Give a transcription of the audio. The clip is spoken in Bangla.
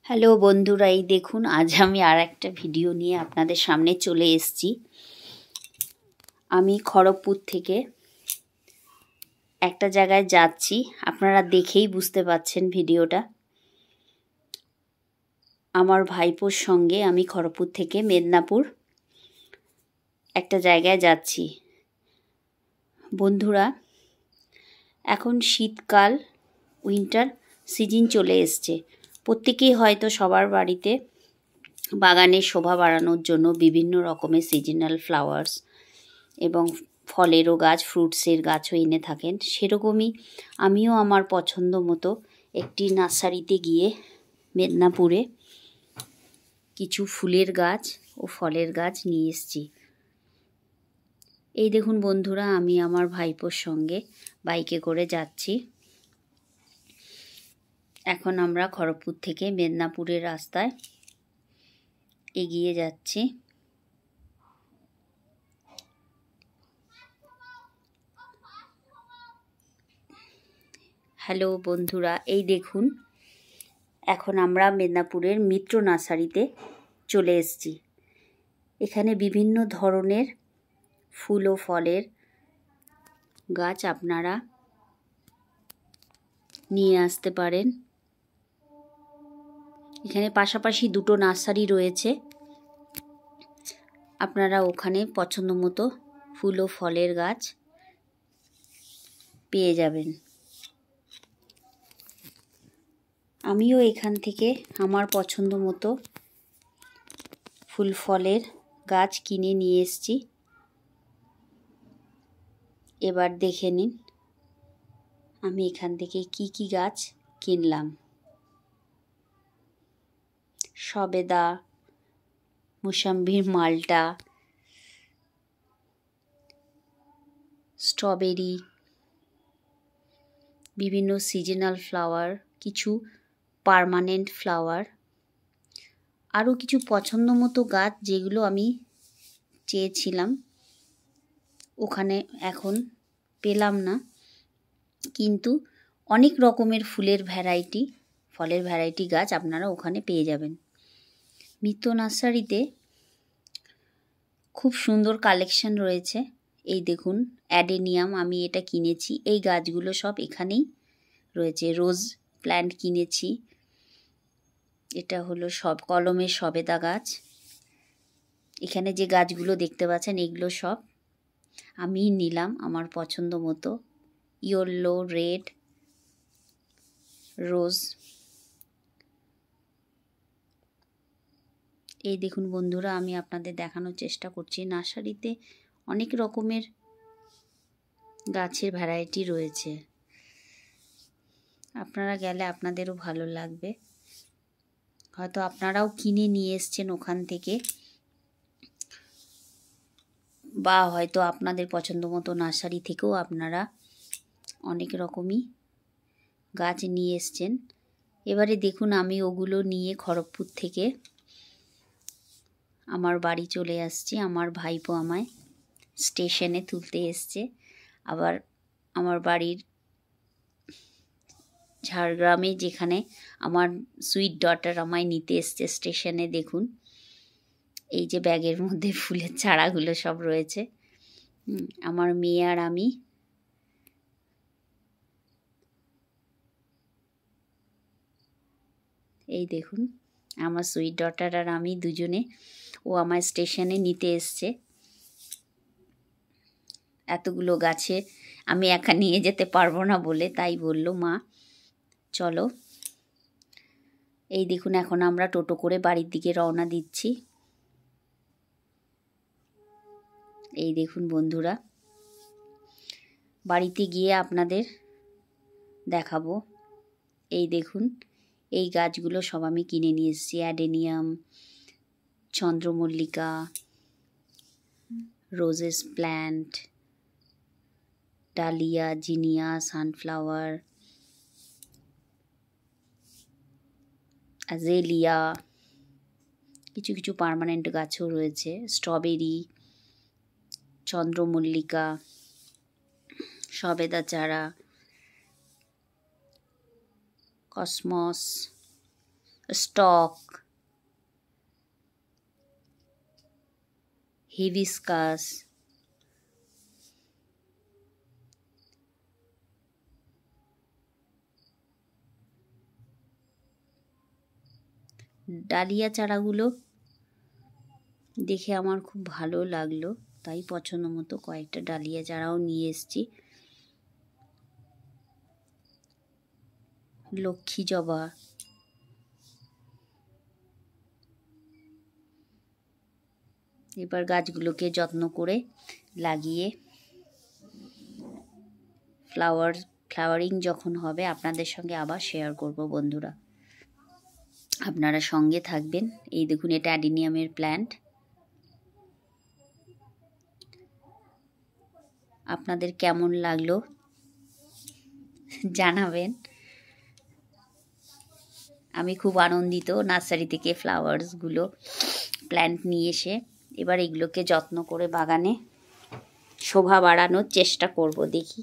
হ্যালো বন্ধুরা, এই দেখুন আজ আমি আর একটা ভিডিও নিয়ে আপনাদের সামনে চলে এসেছি। আমি খড়গপুর থেকে একটা জায়গায় যাচ্ছি, আপনারা দেখেই বুঝতে পাচ্ছেন ভিডিওটা। আমার ভাইপোর সঙ্গে আমি খড়গপুর থেকে মেদিনীপুর একটা জায়গায় যাচ্ছি। বন্ধুরা, এখন শীতকাল, উইন্টার সিজন চলে এসছে। প্রত্যেকেই হয়তো সবার বাড়িতে বাগানের শোভা বাড়ানোর জন্য বিভিন্ন রকমের সিজনাল ফ্লাওয়ার্স এবং ফলেরও গাছ, ফ্রুটসের গাছও এনে থাকেন। সেরকমই আমিও আমার পছন্দ মতো একটি নার্সারিতে গিয়ে মেদিনীপুরে কিছু ফুলের গাছ ও ফলের গাছ নিয়ে এসেছি। এই দেখুন বন্ধুরা, আমি আমার ভাইপোর সঙ্গে বাইকে করে যাচ্ছি। এখন আমরা খড়গপুর থেকে মেদিনীপুরের রাস্তায় এগিয়ে যাচ্ছি। হ্যালো বন্ধুরা, এই দেখুন এখন আমরা মেদিনীপুরের মিত্র নার্সারিতে চলে এসেছি। এখানে বিভিন্ন ধরনের ফুল ও ফলের গাছ আপনারা নিয়ে আসতে পারেন। এখানে পাশাপাশি দুটো নার্সারি রয়েছে, আপনারা ওখানে পছন্দ মতো ফুল ও ফলের গাছ পেয়ে যাবেন। আমিও এখান থেকে আমার পছন্দ মতো ফুল ফলের গাছ কিনে নিয়ে এসেছি। এবার দেখে নিন আমি এখান থেকে কি কি গাছ কিনলাম। সবেদা, মুসাম্বির মালটা, স্ট্রবেরি, বিভিন্ন সিজনাল ফ্লাওয়ার, কিছু পার্মানেন্ট ফ্লাওয়ার, আরও কিছু পছন্দ মতো গাছ যেগুলো আমি চেয়েছিলাম ওখানে এখন পেলাম না, কিন্তু অনেক রকমের ফুলের ভ্যারাইটি, ফলের ভ্যারাইটি গাছ আপনারা ওখানে পেয়ে যাবেন। মিত্র নার্সারিতে খুব সুন্দর কালেকশন রয়েছে। এই দেখুন অ্যাডেনিয়াম, আমি এটা কিনেছি। এই গাছগুলো সব এখানেই রয়েছে। রোজ প্ল্যান্ট কিনেছি, এটা হলো সব কলমের সবেদা গাছ। এখানে যে গাছগুলো দেখতে পাচ্ছেন এগুলো সব আমি নিলাম আমার পছন্দ মতো। ইয়েলো, রেড, রোজ। এই দেখুন বন্ধুরা, আমি আপনাদের দেখানোর চেষ্টা করছি। নার্সারিতে অনেক রকমের গাছের ভ্যারাইটি রয়েছে, আপনারা গেলে আপনাদেরও ভালো লাগবে। হয়তো আপনারাও কিনে নিয়ে এসছেন ওখান থেকে, বা হয়তো আপনাদের পছন্দ মতো নার্সারি থেকেও আপনারা অনেক রকমই গাছ নিয়ে এসছেন। এবারে দেখুন আমি ওগুলো নিয়ে খড়গপুর থেকে আমার বাড়ি চলে আসছি। আমার ভাইপো আমায় স্টেশনে তুলতে এসছে। আবার আমার বাড়ির ঝাড়গ্রামে, যেখানে আমার সুইট ডটার আমায় নিতে এসছে স্টেশনে, দেখুন এই যে ব্যাগের মধ্যে ফুলের চারাগুলো সব রয়েছে। আমার মেয়ে আর আমি এই দেখুন আমার সুইট ডটার আর আমি দুজনে, ও আমার স্টেশনে নিতে এসছে। এতগুলো গাছে আমি একা নিয়ে যেতে পারবো না বলে তাই বলল, মা চলো। এই দেখুন এখন আমরা টোটো করে বাড়ির দিকে রওনা দিচ্ছি। এই দেখুন বন্ধুরা, বাড়িতে গিয়ে আপনাদের দেখাবো। এই দেখুন এই গাছগুলো সব আমি কিনে নিয়ে এসেছি। অ্যাডেনিয়াম, চন্দ্রমল্লিকা, roses plant, dahlia, zinnia, sunflower, azalea, কিছু কিছু পার্মানেন্ট গাছও রয়েছে। স্ট্রবেরি, চন্দ্রমল্লিকা, সবেদা চারা, কসমস, স্টক, হিবিস্কাস, ডালিয়া চারাগুলো দেখে আমার খুব ভালো লাগলো, তাই পছন্দ মতো কয়েকটা ডালিয়া চারাও নিয়ে এসেছি। লক্ষ্মী জবা, এবার গাছগুলোকে যত্ন করে লাগিয়ে ফ্লাওয়ারিং যখন হবে আপনাদের সঙ্গে আবার শেয়ার করব বন্ধুরা, আপনারা সঙ্গে থাকবেন। এই দেখুন, এটা অ্যাডিনিয়ামের প্ল্যান্ট। আপনাদের কেমন লাগলো জানাবেন। আমি খুব আনন্দিত নার্সারি থেকে ফ্লাওয়ার্সগুলো প্ল্যান্ট নিয়ে এসে এবার এগুলোকে যত্ন করে বাগানে শোভা বাড়ানোর চেষ্টা করব, দেখি